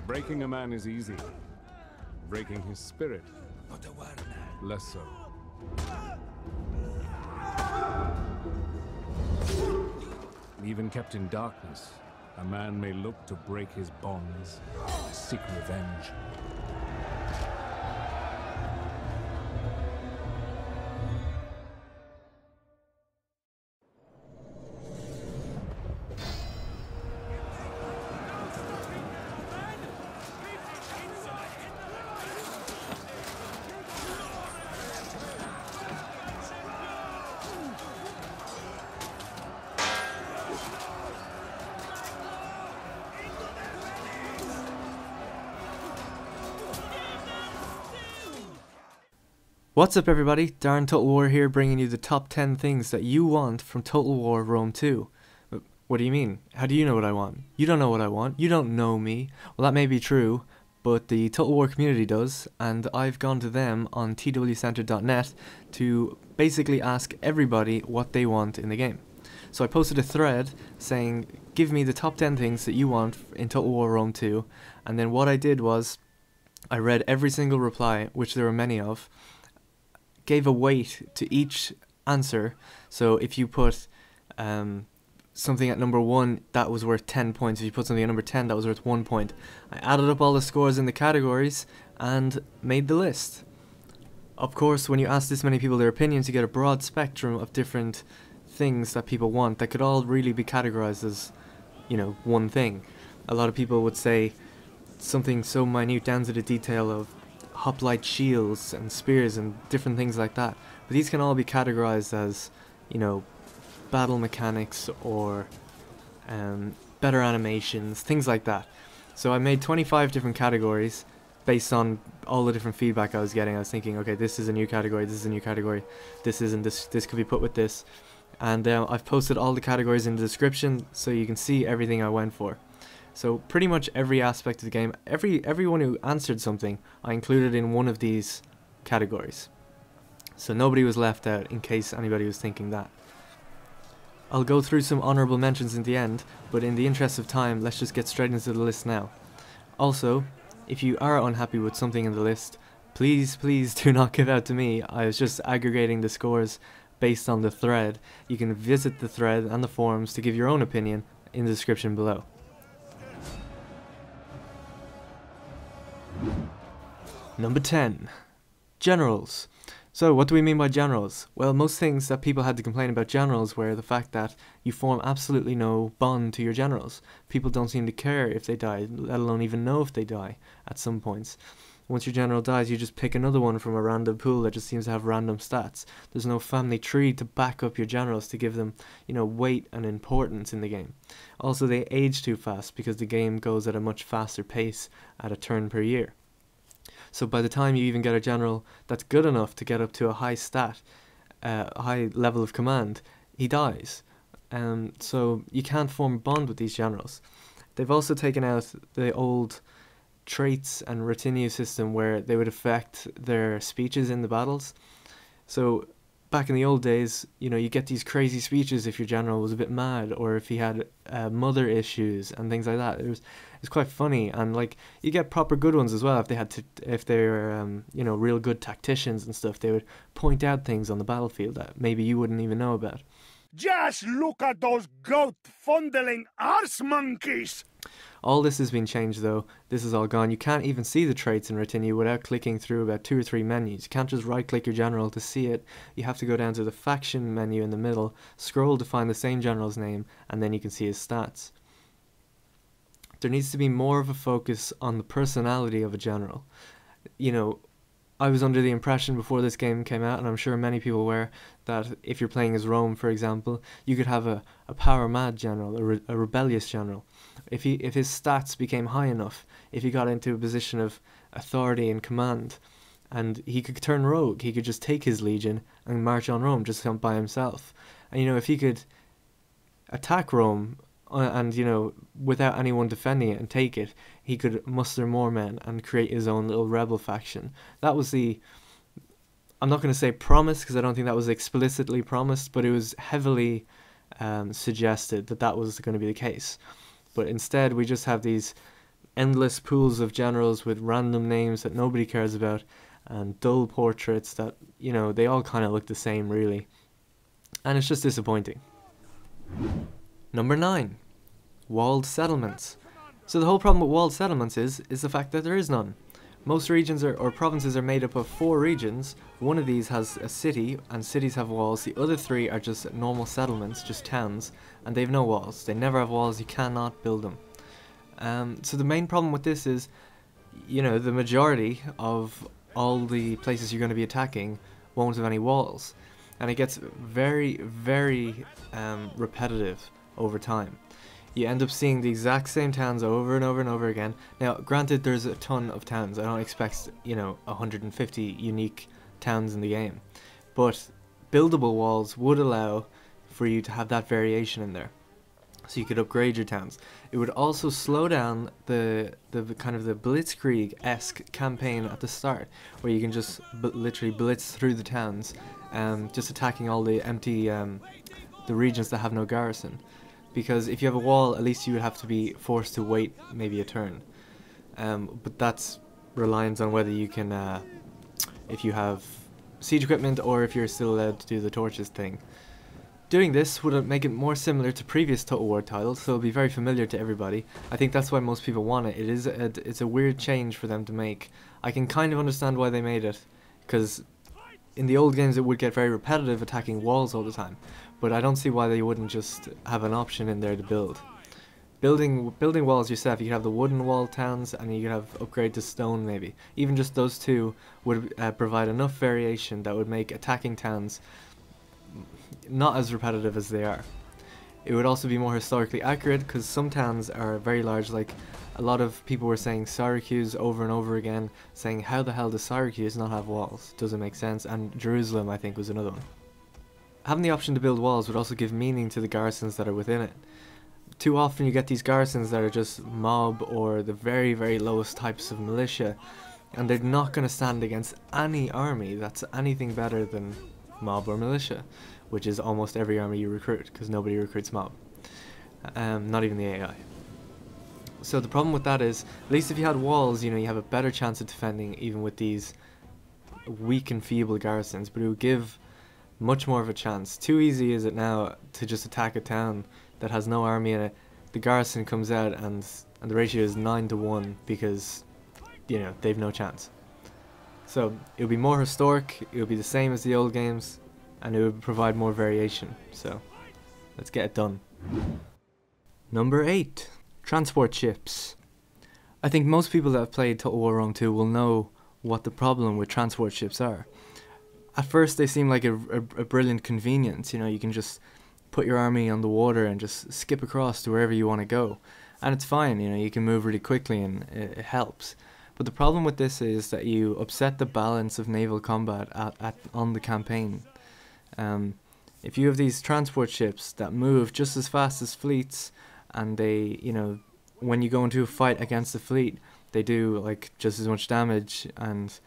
Breaking a man is easy. Breaking his spirit, less so. Even kept in darkness, a man may look to break his bonds, seek revenge. What's up everybody, Darren Total War here, bringing you the top 10 things that you want from Total War Rome 2. What do you mean? How do you know what I want? You don't know what I want, you don't know me. Well, that may be true, but the Total War community does, and I've gone to them on twcenter.net to basically ask everybody what they want in the game. So I posted a thread saying, give me the top 10 things that you want in Total War Rome 2, and then what I did was, I read every single reply, which there were many of, gave a weight to each answer. So if you put something at number 1, that was worth 10 points. If you put something at number 10, that was worth 1 point. I added up all the scores in the categories and made the list. Of course, when you ask this many people their opinions, you get a broad spectrum of different things that people want that could all really be categorized as, you know, one thing. A lot of people would say something so minute down to the detail of hoplite shields and spears and different things like that, but these can all be categorized as, you know, battle mechanics or better animations, things like that. So I made 25 different categories based on all the different feedback I was getting. I was thinking, okay, this is a new category, this is a new category, this isn't, this could be put with this, and I've posted all the categories in the description so you can see everything I went for. So pretty much every aspect of the game, everyone who answered something, I included in one of these categories. So nobody was left out in case anybody was thinking that. I'll go through some honourable mentions in the end, but in the interest of time, let's just get straight into the list now. Also, if you are unhappy with something in the list, please do not give out to me. I was just aggregating the scores based on the thread. You can visit the thread and the forums to give your own opinion in the description below. Number 10. Generals. So what do we mean by generals? Well, most things that people had to complain about generals were the fact that you form absolutely no bond to your generals. People don't seem to care if they die, let alone even know if they die at some points. Once your general dies, you just pick another one from a random pool that just seems to have random stats. There's no family tree to back up your generals to give them, you know, weight and importance in the game. Also, they age too fast because the game goes at a much faster pace at a turn per year. So by the time you even get a general that's good enough to get up to a high stat, a high level of command, he dies. So you can't form a bond with these generals. They've also taken out the old traits and retinue system where they would affect their speeches in the battles. So back in the old days, you know, you get these crazy speeches if your general was a bit mad or if he had mother issues and things like that. It was quite funny, and like you get proper good ones as well if they were you know, real good tacticians and stuff. They would point out things on the battlefield that maybe you wouldn't even know about. Just look at those goat-fondling arse monkeys! All this has been changed though. This is all gone. You can't even see the traits in retinue without clicking through about 2 or 3 menus. You can't just right click your general to see it. You have to go down to the faction menu in the middle, scroll to find the same general's name, and then you can see his stats. There needs to be more of a focus on the personality of a general. You know, I was under the impression before this game came out, and I'm sure many people were, that if you're playing as Rome, for example, you could have a power-mad general, a rebellious general. If his stats became high enough, if he got into a position of authority and command, and he could turn rogue, he could just take his legion and march on Rome just by himself. And you know, if he could attack Rome and, you know, without anyone defending it and take it, he could muster more men and create his own little rebel faction. That was the, I'm not going to say promise because I don't think that was explicitly promised, but it was heavily suggested that that was going to be the case. But instead we just have these endless pools of generals with random names that nobody cares about, and dull portraits that, you know, they all kind of look the same really. And it's just disappointing. Number 9. Walled settlements. So the whole problem with walled settlements is the fact that there is none. Most regions or provinces are made up of 4 regions. One of these has a city, and cities have walls. The other 3 are just normal settlements, just towns, and they have no walls. They never have walls, you cannot build them. So the main problem with this is, you know, the majority of all the places you're going to be attacking won't have any walls. And it gets very, very repetitive over time. You end up seeing the exact same towns over and over and over again. Now, granted, there's a ton of towns. I don't expect, you know, 150 unique towns in the game. But buildable walls would allow for you to have that variation in there. So you could upgrade your towns. It would also slow down the kind of the Blitzkrieg-esque campaign at the start, where you can just literally blitz through the towns, just attacking all the empty, the regions that have no garrison. Because if you have a wall, at least you would have to be forced to wait maybe a turn. But that's reliant on whether you can, if you have siege equipment or if you're still allowed to do the torches thing. Doing this would make it more similar to previous Total War titles, so it'll be very familiar to everybody. I think that's why most people want it. It's a weird change for them to make. I can kind of understand why they made it, because in the old games it would get very repetitive attacking walls all the time. But I don't see why they wouldn't just have an option in there to build. Building walls yourself, you could have the wooden wall towns and you could have upgrade to stone maybe. Even just those two would provide enough variation that would make attacking towns not as repetitive as they are. It would also be more historically accurate because some towns are very large, like a lot of people were saying Syracuse over and over again, saying how the hell does Syracuse not have walls? Doesn't make sense. And Jerusalem, I think, was another one. Having the option to build walls would also give meaning to the garrisons that are within it. Too often you get these garrisons that are just mob or the very, very lowest types of militia, and they're not going to stand against any army that's anything better than mob or militia, which is almost every army you recruit, because nobody recruits mob. Not even the AI. So the problem with that is, at least if you had walls, you know, you have a better chance of defending even with these weak and feeble garrisons, but it would give much more of a chance. Too easy is it now to just attack a town that has no army in it. The garrison comes out and the ratio is 9-1 because, you know, they've no chance. So it would be more historic, it would be the same as the old games, and it would provide more variation. So let's get it done. Number 8. Transport ships. I think most people that have played Total War Rome 2 will know what the problem with transport ships are. At first they seem like a brilliant convenience, you know, you can just put your army on the water and just skip across to wherever you want to go. And it's fine, you know, you can move really quickly and it helps. But the problem with this is that you upset the balance of naval combat on the campaign. If you have these transport ships that move just as fast as fleets, and they, you know, when you go into a fight against the fleet, they do like just as much damage and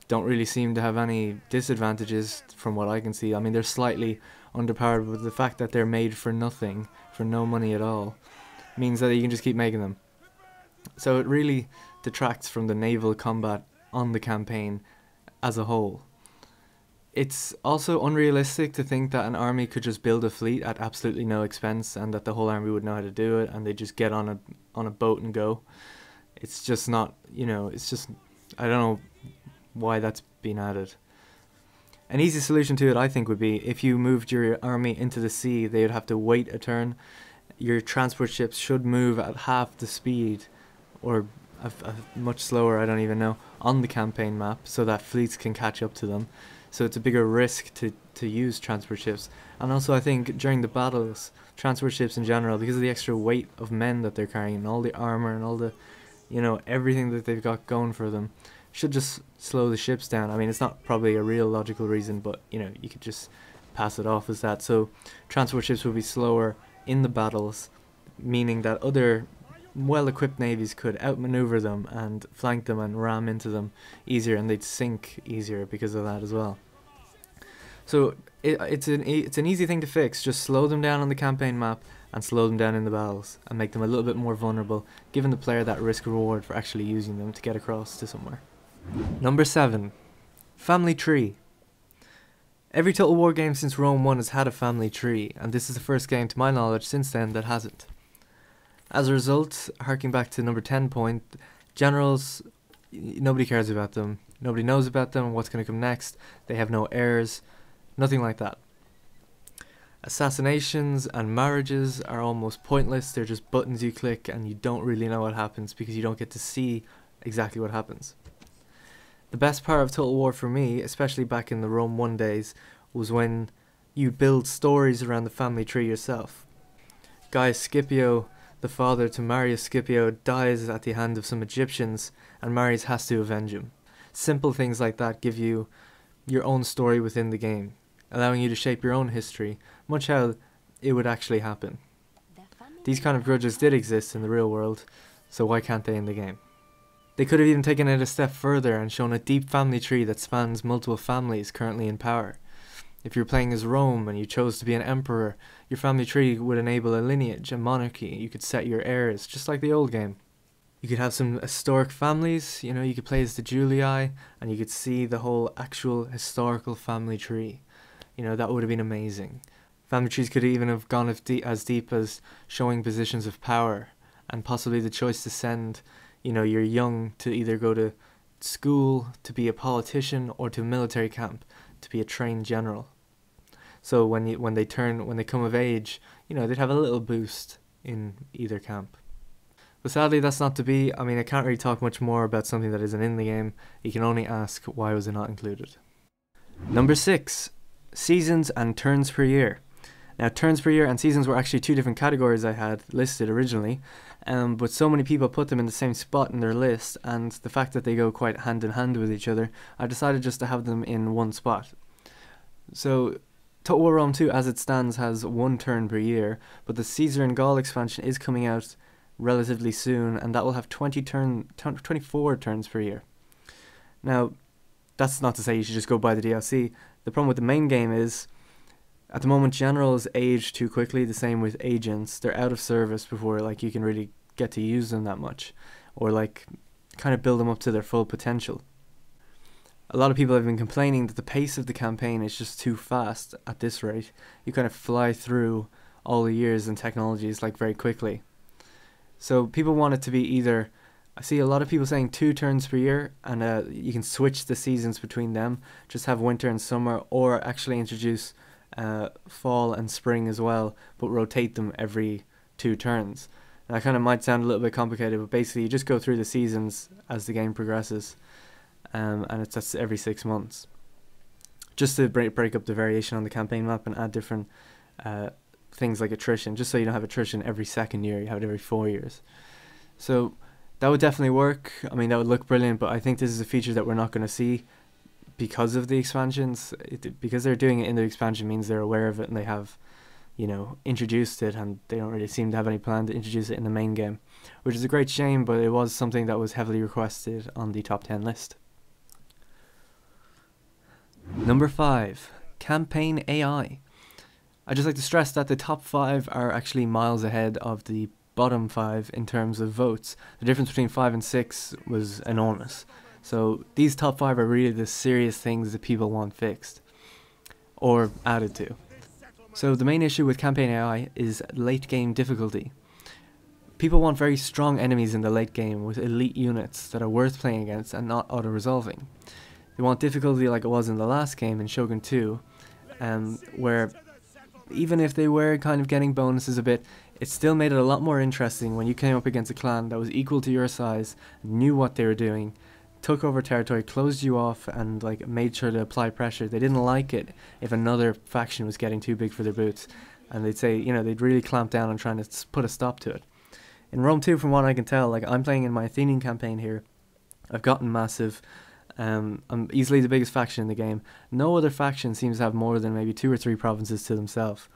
don't really seem to have any disadvantages from what I can see. I mean, they're slightly underpowered, but the fact that they're made for nothing, for no money at all, means that you can just keep making them. So it really detracts from the naval combat on the campaign as a whole. It's also unrealistic to think that an army could just build a fleet at absolutely no expense and that the whole army would know how to do it and they just get on a boat and go. It's just not, you know, it's just, I don't know why that's been added. An easy solution to it, I think, would be if you moved your army into the sea, they would have to wait a turn. Your transport ships should move at half the speed, or much slower, I don't even know, on the campaign map, so that fleets can catch up to them. So it's a bigger risk to use transport ships. And also I think during the battles, transport ships in general, because of the extra weight of men that they're carrying, and all the armor and all the, you know, everything that they've got going for them, should just slow the ships down. I mean, it's not probably a real logical reason, but, you know, you could just pass it off as that. So transport ships will be slower in the battles, meaning that other well-equipped navies could outmaneuver them and flank them and ram into them easier, and they'd sink easier because of that as well. So it's an easy thing to fix. Just slow them down on the campaign map and slow them down in the battles and make them a little bit more vulnerable, giving the player that risk reward for actually using them to get across to somewhere. Number 7. Family Tree. Every Total War game since Rome 1 has had a family tree, and this is the first game to my knowledge since then that hasn't. As a result, harking back to number 10 point, generals, nobody cares about them, nobody knows about them, what's going to come next, they have no heirs, nothing like that. Assassinations and marriages are almost pointless, they're just buttons you click and you don't really know what happens because you don't get to see exactly what happens. The best part of Total War for me, especially back in the Rome 1 days, was when you build stories around the family tree yourself. Gaius Scipio, the father to Marius Scipio, dies at the hand of some Egyptians and Marius has to avenge him. Simple things like that give you your own story within the game, allowing you to shape your own history, much how it would actually happen. These kind of grudges did exist in the real world, so why can't they in the game? They could have even taken it a step further and shown a deep family tree that spans multiple families currently in power. If you're playing as Rome and you chose to be an emperor, your family tree would enable a lineage, a monarchy. You could set your heirs, just like the old game. You could have some historic families, you could play as the Julii, and you could see the whole actual historical family tree. That would have been amazing. Family trees could even have gone as deep as showing positions of power, and possibly the choice to send, your young to either go to school, to be a politician, or to a military camp, to be a trained general. So when they come of age, they'd have a little boost in either camp. But sadly that's not to be. I can't really talk much more about something that isn't in the game. You can only ask, why was it not included? Number 6. Seasons and turns per year. Now, turns per year and seasons were actually two different categories I had listed originally, but so many people put them in the same spot in their list, and the fact that they go quite hand in hand with each other, I decided just to have them in one spot. So, Total War Rome 2 as it stands has one turn per year, but the Caesar and Gaul expansion is coming out relatively soon, and that will have 24 turns per year. Now, that's not to say you should just go buy the DLC. The problem with the main game is, at the moment, generals age too quickly, the same with agents. They're out of service before you can really get to use them that much, or kind of build them up to their full potential. A lot of people have been complaining that the pace of the campaign is just too fast at this rate. You kind of fly through all the years and technologies very quickly. So people want it to be either, I see a lot of people saying 2 turns per year, and you can switch the seasons between them, just have winter and summer, or actually introduce fall and spring as well, but rotate them every 2 turns. And that kind of might sound a little bit complicated, but basically you just go through the seasons as the game progresses, and that's every 6 months. Just to break up the variation on the campaign map and add different things like attrition, just so you don't have attrition every 2nd year, you have it every 4 years. So that would definitely work. That would look brilliant, but I think this is a feature that we're not going to see because of the expansions. Because they're doing it in the expansion means they're aware of it and they have, introduced it, and they don't really seem to have any plan to introduce it in the main game, which is a great shame, but it was something that was heavily requested on the top 10 list. Number 5. Campaign AI. I'd just like to stress that the top 5 are actually miles ahead of the bottom 5 in terms of votes. The difference between 5 and 6 was enormous. So these top 5 are really the serious things that people want fixed or added to. So the main issue with campaign AI is late game difficulty. People want very strong enemies in the late game with elite units that are worth playing against and not auto-resolving. They want difficulty like it was in the last game in Shogun 2, where even if they were kind of getting bonuses a bit, it still made it a lot more interesting when you came up against a clan that was equal to your size, knew what they were doing, took over territory, closed you off, and made sure to apply pressure. They didn't like it if another faction was getting too big for their boots, and they'd say, they'd really clamp down on trying to put a stop to it. In Rome 2, from what I can tell, I'm playing in my Athenian campaign here, I've gotten massive. I'm easily the biggest faction in the game. No other faction seems to have more than maybe 2 or 3 provinces to themselves,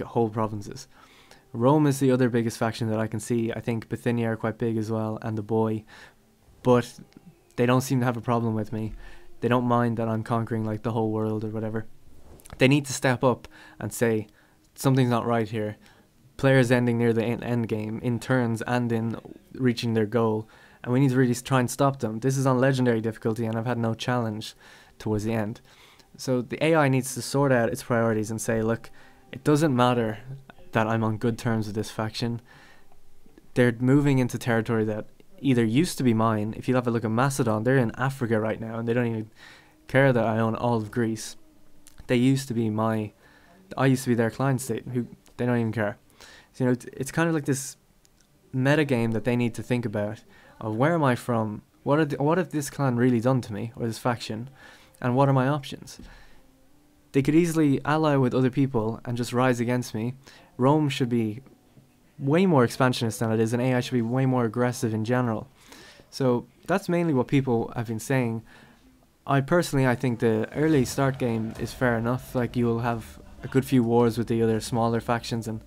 whole provinces. Rome is the other biggest faction that I can see. I think Bithynia are quite big as well, and the boy, but they don't seem to have a problem with me. They don't mind that I'm conquering the whole world or whatever. They need to step up and say, something's not right here. players ending near the end game in turns and in reaching their goal, and we need to really try and stop them. This is on legendary difficulty, and I've had no challenge towards the end. So the AI needs to sort out its priorities and say, look, it doesn't matter that I'm on good terms with this faction. They're moving into territory that either used to be mine. If you have a look at Macedon, they're in Africa right now, and they don't even care that I own all of Greece. They used to be I used to be their client state, who they don't even care. So, it's kind of like this meta game that they need to think about of where am I from, what have this clan really done to me, or this faction, and what are my options. They could easily ally with other people and just rise against me. Rome should be way more expansionist than it is, and AI should be way more aggressive in general. So that's mainly what people have been saying. I think the early start game is fair enough. Like, you'll have a good few wars with the other smaller factions and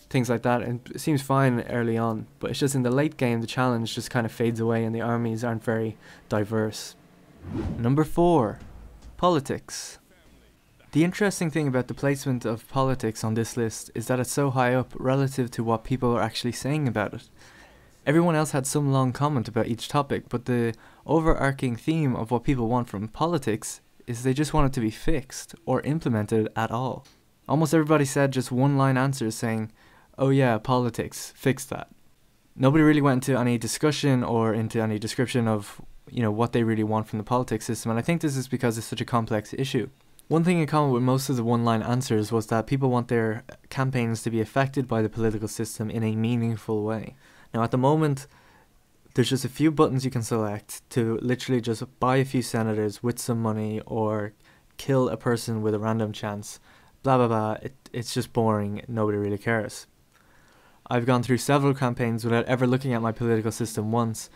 things like that, and it seems fine early on, but it's just in the late game the challenge just kind of fades away and the armies aren't very diverse. Number 4, politics. The interesting thing about the placement of politics on this list is that it's so high up relative to what people are actually saying about it. Everyone else had some long comment about each topic, but the overarching theme of what people want from politics is they just want it to be fixed or implemented at all. Almost everybody said just one-line answers saying, oh yeah, politics, fix that. Nobody really went into any discussion or into any description of, what they really want from the politics system, and I think this is because it's such a complex issue. One thing in common with most of the one-line answers was that people want their campaigns to be affected by the political system in a meaningful way. Now at the moment, there's just a few buttons you can select to literally just buy a few senators with some money or kill a person with a random chance. Blah blah blah, it's just boring, nobody really cares. I've gone through several campaigns without ever looking at my political system once,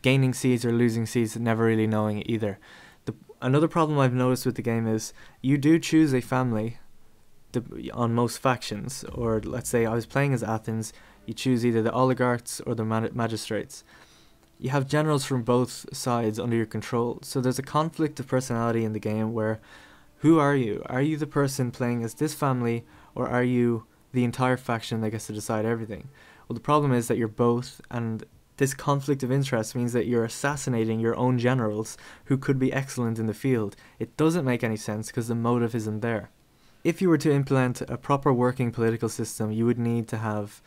gaining seeds or losing seeds, never really knowing it either. Another problem I've noticed with the game is you do choose a family on most factions, or let's say I was playing as Athens, you choose either the oligarchs or the magistrates. You have generals from both sides under your control, so there's a conflict of personality in the game where, who are you? Are you the person playing as this family, or are you the entire faction that gets to decide everything? Well, the problem is that you're both, and this conflict of interest means that you're assassinating your own generals who could be excellent in the field. It doesn't make any sense because the motive isn't there. If you were to implement a proper working political system, you would need to have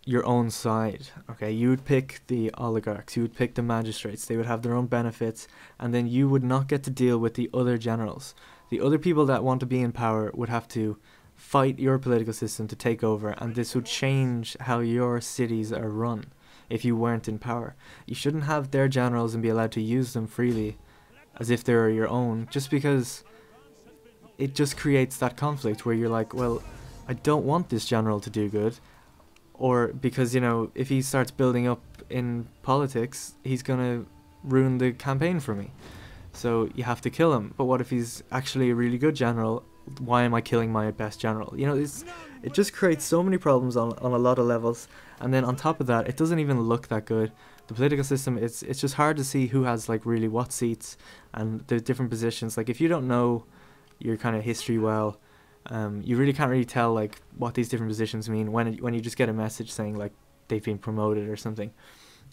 your own side. Okay, you would pick the oligarchs, you would pick the magistrates, they would have their own benefits, and then you would not get to deal with the other generals. The other people that want to be in power would have to fight your political system to take over, and this would change how your cities are run. If you weren't in power, you shouldn't have their generals and be allowed to use them freely as if they were your own, just because it just creates that conflict where you're like, well, I don't want this general to do good, or because, if he starts building up in politics, he's gonna ruin the campaign for me, so you have to kill him. But what if he's actually a really good general? Why am I killing my best general? It just creates so many problems on a lot of levels, and then on top of that, it doesn't even look that good. The political system, it's just hard to see who has like really what seats and the different positions. Like, if you don't know your kind of history well, you really can't really tell like what these different positions mean when you just get a message saying like they've been promoted or something.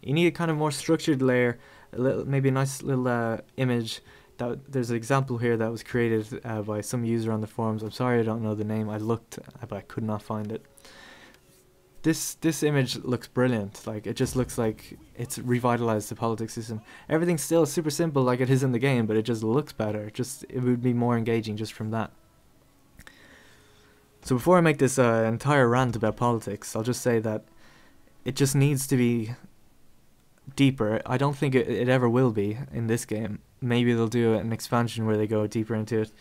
You need a kind of more structured layer, maybe a nice little image. There's an example here that was created by some user on the forums. I'm sorry I don't know the name. I looked, but I could not find it. This image looks brilliant. Like, it just looks like it's revitalized the politics system. Everything's still super simple like it is in the game, but it just looks better. It would be more engaging just from that. So before I make this entire rant about politics, I'll just say that it just needs to be deeper. I don't think it ever will be in this game. Maybe they'll do an expansion where they go deeper into it,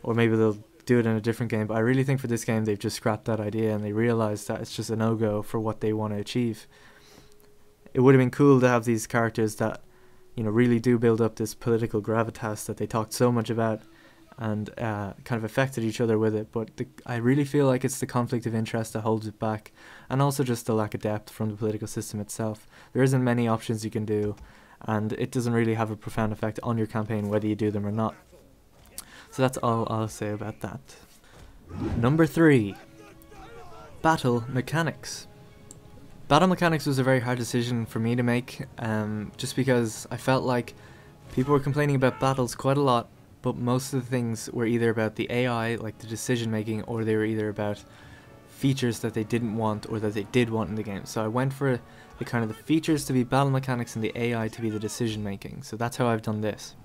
or maybe they'll do it in a different game, but I really think for this game they've just scrapped that idea and they realised that it's just a no-go for what they want to achieve. It would have been cool to have these characters that, really do build up this political gravitas that they talked so much about and kind of affected each other with it, but I really feel like it's the conflict of interest that holds it back, and also just the lack of depth from the political system itself. There isn't many options you can do, and it doesn't really have a profound effect on your campaign whether you do them or not. So that's all I'll say about that. Number 3. battle mechanics. Battle mechanics was a very hard decision for me to make, just because I felt like people were complaining about battles quite a lot, but most of the things were either about the AI, like the decision making, or they were either about features that they didn't want or that they did want in the game. So I went for the kind of the features to be battle mechanics and the AI to be the decision making. So that's how I've done this.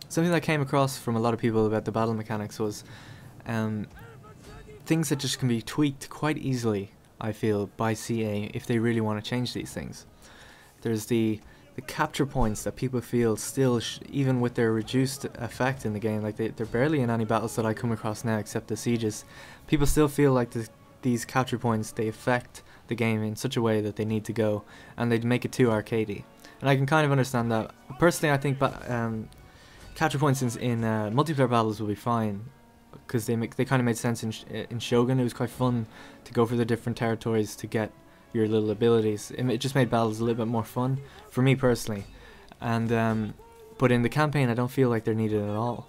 Something that came across from a lot of people about the battle mechanics was things that just can be tweaked quite easily, I feel, by CA if they really want to change these things. There's the capture points that people feel still, even with their reduced effect in the game, like they're barely in any battles that I come across now except the sieges. People still feel like these capture points, they affect the game in such a way that they need to go, and they'd make it too arcadey. And I can kind of understand that. Personally, I think capture points in multiplayer battles will be fine, because they kind of made sense in Shogun. It was quite fun to go for the different territories to get your little abilities. It just made battles a little bit more fun for me personally. And but in the campaign, I don't feel like they're needed at all.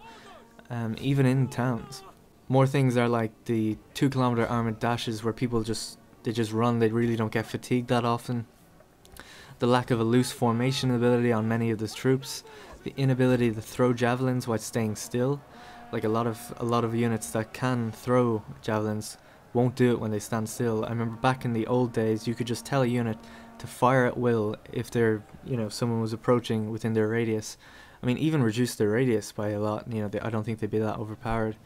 Even in towns, more things are like the 2-kilometer armored dashes where people just run. They really don't get fatigued that often. The lack of a loose formation ability on many of the troops. The inability to throw javelins while staying still. Like a lot of units that can throw javelins won't do it when they stand still. I remember back in the old days, you could just tell a unit to fire at will if they're, someone was approaching within their radius. I mean, even reduce their radius by a lot. I don't think they'd be that overpowered.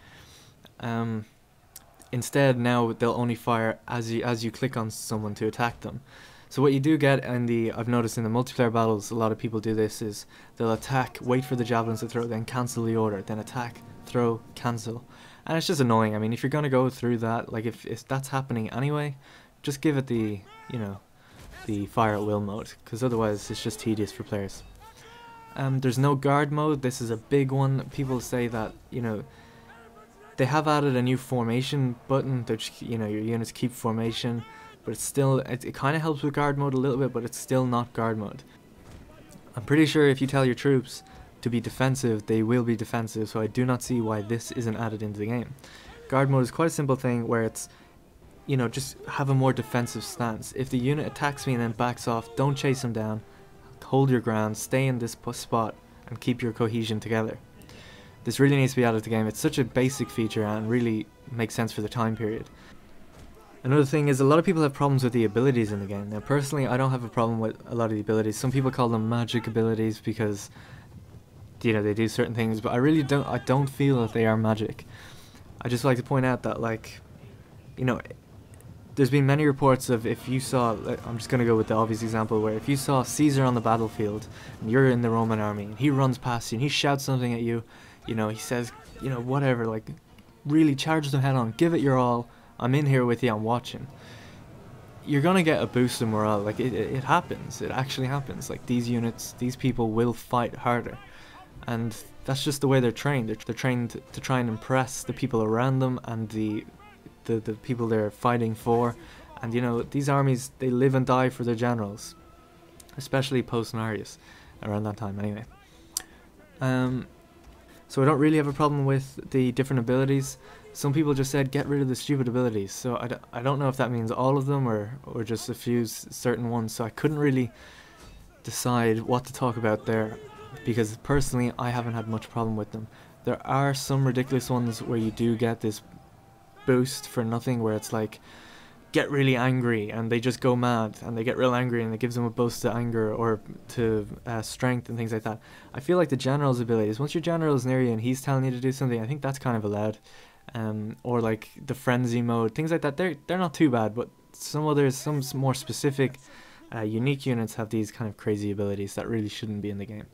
Instead, now they'll only fire as you click on someone to attack them. So what you do get I've noticed in the multiplayer battles, a lot of people do this, is they'll attack, wait for the javelins to throw, then cancel the order, then attack, throw, cancel. And it's just annoying. I mean, if you're going to go through that, like if that's happening anyway, just give it the fire at will mode, because otherwise it's just tedious for players. There's no guard mode. This is a big one. People say that, they have added a new formation button, that your units keep formation, but it's still, it kind of helps with guard mode a little bit, but it's still not guard mode. I'm pretty sure if you tell your troops to be defensive, they will be defensive, so I do not see why this isn't added into the game. Guard mode is quite a simple thing where it's, just have a more defensive stance. If the unit attacks me and then backs off, don't chase them down, hold your ground, stay in this spot, and keep your cohesion together. This really needs to be added to the game. It's such a basic feature and really makes sense for the time period. Another thing is, a lot of people have problems with the abilities in the game. Now personally, I don't have a problem with a lot of the abilities. Some people call them magic abilities because they do certain things, but I don't feel that they are magic. I just like to point out that, there's been many reports of, if you saw, I'm just going to go with the obvious example, where if you saw Caesar on the battlefield and you're in the Roman army and he runs past you and he shouts something at you, he says, whatever, really charge them head on, give it your all, I'm in here with you, I'm watching. You're gonna get a boost in morale. It happens, it actually happens. These units, these people will fight harder. And that's just the way they're trained. They're trained to try and impress the people around them and the people they're fighting for. And these armies, they live and die for their generals. Especially post-Narius, around that time anyway. So I don't really have a problem with the different abilities. Some people just said get rid of the stupid abilities. So I don't know if that means all of them or just a few certain ones. So I couldn't really decide what to talk about there, because personally I haven't had much problem with them. There are some ridiculous ones where you do get this boost for nothing, where it's like, get really angry and they just go mad and they get real angry and it gives them a boost to anger or to strength and things like that. I feel like the general's abilities, once your general is near you and he's telling you to do something, I think that's kind of allowed. Or like the frenzy mode, things like that, they're not too bad, but some more specific unique units have these kind of crazy abilities that really shouldn't be in the game.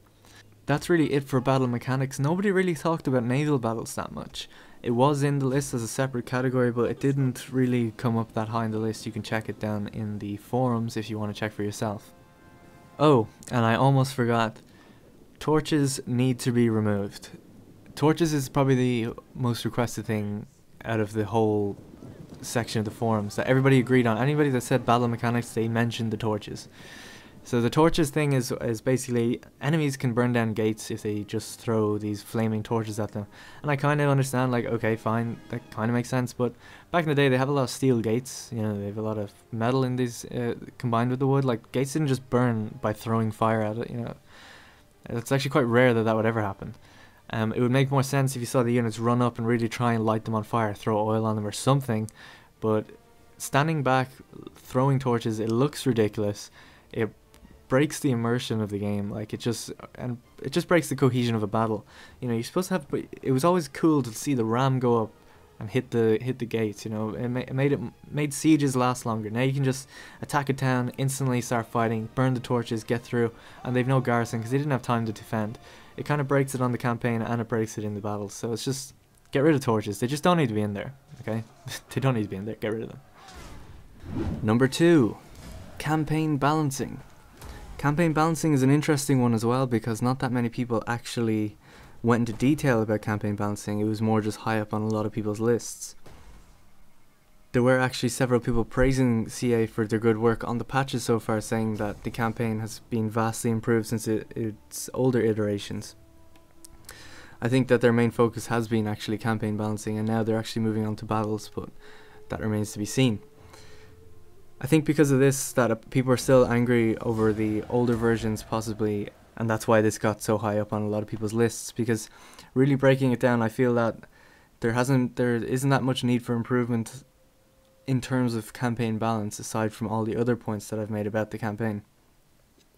That's really it for battle mechanics. Nobody really talked about naval battles that much. It was in the list as a separate category, but it didn't really come up that high in the list. You can check it down in the forums if you want to check for yourself. Oh, and I almost forgot. Torches need to be removed. Torches is probably the most requested thing out of the whole section of the forums that everybody agreed on. Anybody that said battle mechanics, they mentioned the torches. So the torches thing is basically enemies can burn down gates if they just throw these flaming torches at them. And I kind of understand, like, okay, fine, that kind of makes sense. But back in the day, they have a lot of steel gates. You know, they have a lot of metal in these combined with the wood. Like, gates didn't just burn by throwing fire at it, you know. It's actually quite rare that would ever happen. It would make more sense if you saw the units run up and really try and light them on fire, throw oil on them or something. But standing back, throwing torches, it looks ridiculous. It breaks the immersion of the game. Like, it just breaks the cohesion of a battle. You know, you're supposed to have. It was always cool to see the ram go up and hit the gates. You know, it made sieges last longer. Now you can just attack a town, instantly start fighting, burn the torches, get through, and they've no garrison because they didn't have time to defend. It kind of breaks it on the campaign and it breaks it in the battles. So it's just get rid of torches. They just don't need to be in there. Okay, they don't need to be in there. Get rid of them. Number 2, campaign balancing. Campaign balancing is an interesting one as well because not that many people actually went into detail about campaign balancing. It was more just high up on a lot of people's lists. There were actually several people praising CA for their good work on the patches so far, saying that the campaign has been vastly improved since its older iterations. I think that their main focus has been actually campaign balancing, and now they're actually moving on to battles, but that remains to be seen. I think because of this that people are still angry over the older versions possibly, and that's why this got so high up on a lot of people's lists, because really breaking it down, I feel that there isn't that much need for improvement in terms of campaign balance aside from all the other points that I've made about the campaign.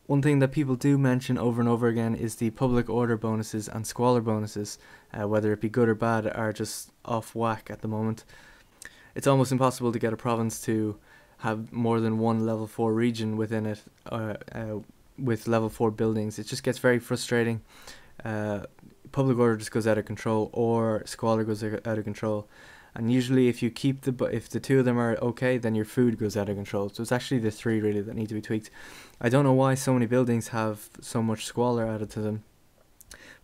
One thing that people do mention over and over again is the public order bonuses and squalor bonuses, whether it be good or bad, are just off whack at the moment. It's almost impossible to get a province to have more than one level 4 region within it with level 4 buildings. It just gets very frustrating. Public order just goes out of control, or squalor goes out of control. And usually if you keep if the two of them are okay, then your food goes out of control. So it's actually the 3 really that need to be tweaked. I don't know why so many buildings have so much squalor added to them,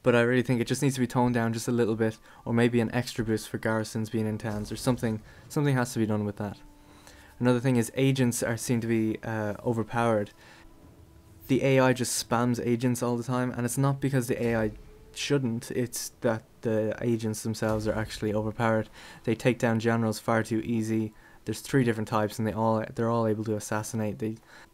but I really think it just needs to be toned down just a little bit, or maybe an extra boost for garrisons being in towns or something. Something has to be done with that. Another thing is agents seem to be overpowered. The AI just spams agents all the time, and it's not because the AI shouldn't, it's that the agents themselves are actually overpowered. They take down generals far too easy. There's 3 different types, and they're all able to assassinate.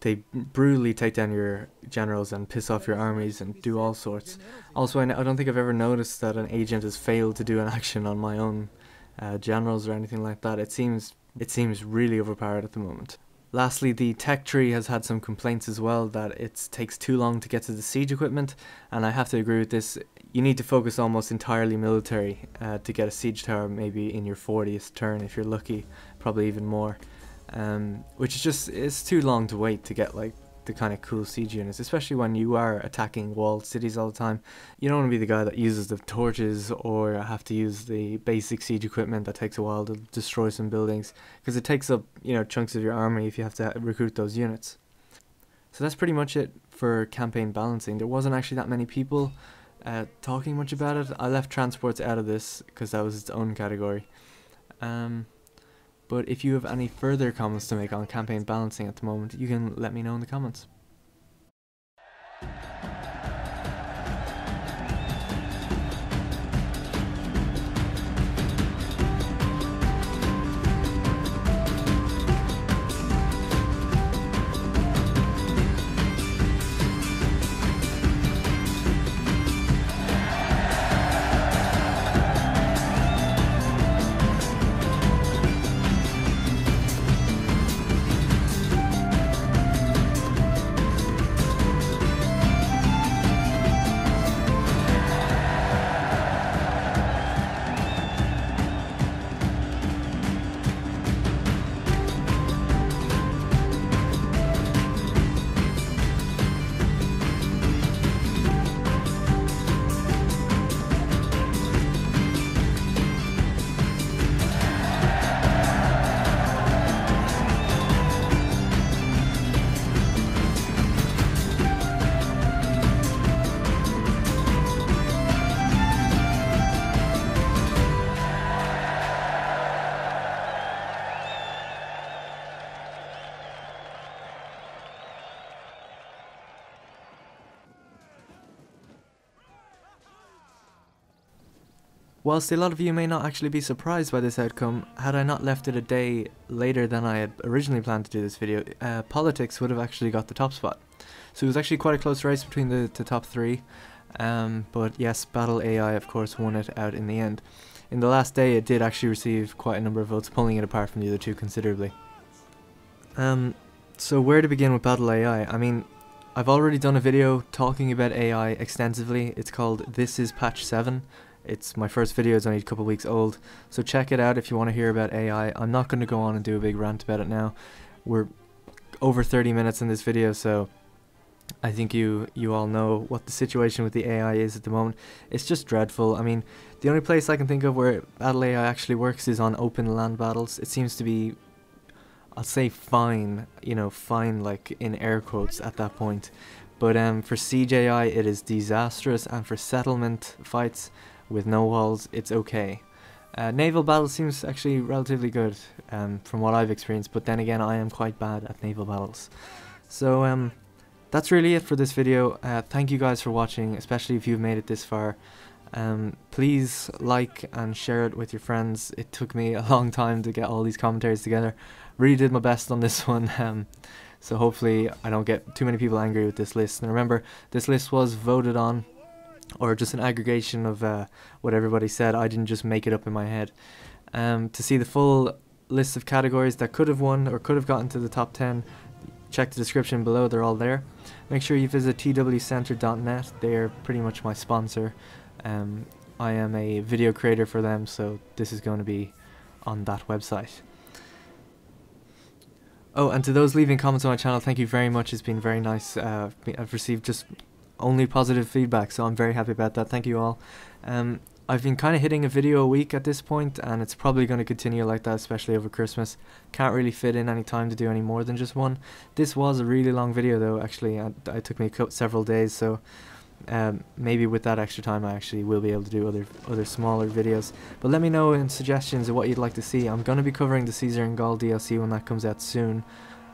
They brutally take down your generals and piss off your armies and do all sorts. Also, I don't think I've ever noticed that an agent has failed to do an action on my own generals or anything like that. It seems really overpowered at the moment. Lastly, the tech tree has had some complaints as well, that it takes too long to get to the siege equipment, and I have to agree with this. You need to focus almost entirely military to get a siege tower maybe in your 40th turn if you're lucky, probably even more, which is just, it's too long to wait to get like the kind of cool siege units, especially when you are attacking walled cities all the time. You don't want to be the guy that uses the torches or have to use the basic siege equipment that takes a while to destroy some buildings, because it takes up, you know, chunks of your army if you have to recruit those units. So that's pretty much it for campaign balancing. There wasn't actually that many people talking much about it. I left transports out of this because that was its own category. But if you have any further comments to make on campaign balancing at the moment, you can let me know in the comments. Whilst a lot of you may not actually be surprised by this outcome, had I not left it a day later than I had originally planned to do this video, politics would have actually got the top spot. So it was actually quite a close race between the top three, but yes, Battle AI of course won it out in the end. In the last day it did actually receive quite a number of votes, pulling it apart from the other two considerably. So where to begin with Battle AI? I mean, I've already done a video talking about AI extensively. It's called This is Patch 7. It's my first video, it's only a couple weeks old, so check it out if you want to hear about AI. I'm not going to go on and do a big rant about it now. We're over 30 minutes in this video, so I think you all know what the situation with the AI is at the moment. It's just dreadful. I mean, the only place I can think of where Battle AI actually works is on open land battles. It seems to be, I'll say fine, you know, fine like in air quotes at that point. But for siege AI it is disastrous, and for settlement fights with no walls it's okay. Naval battles seems actually relatively good from what I've experienced, but then again I am quite bad at naval battles. So that's really it for this video. Thank you guys for watching, especially if you've made it this far. Please like and share it with your friends. It took me a long time to get all these commentaries together. Really did my best on this one, so hopefully I don't get too many people angry with this list. And remember, this list was voted on, or just an aggregation of what everybody said. I didn't just make it up in my head. To see the full list of categories that could have won or could have gotten to the top 10, check the description below, they're all there. Make sure you visit twcenter.net, they're pretty much my sponsor. I am a video creator for them, so this is going to be on that website. Oh, and to those leaving comments on my channel, thank you very much. It's been very nice. I've received just only positive feedback, so I'm very happy about that. Thank you all. I've been kind of hitting a video a week at this point, and it's probably going to continue like that, especially over Christmas. Can't really fit in any time to do any more than just one. This was a really long video though, actually. It took me several days, so maybe with that extra time I actually will be able to do other smaller videos. But let me know in suggestions of what you'd like to see. I'm going to be covering the Caesar and Gaul DLC when that comes out soon,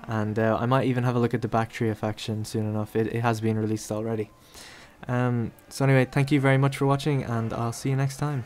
and I might even have a look at the Bactria faction soon enough. It has been released already. So anyway, thank you very much for watching, and I'll see you next time.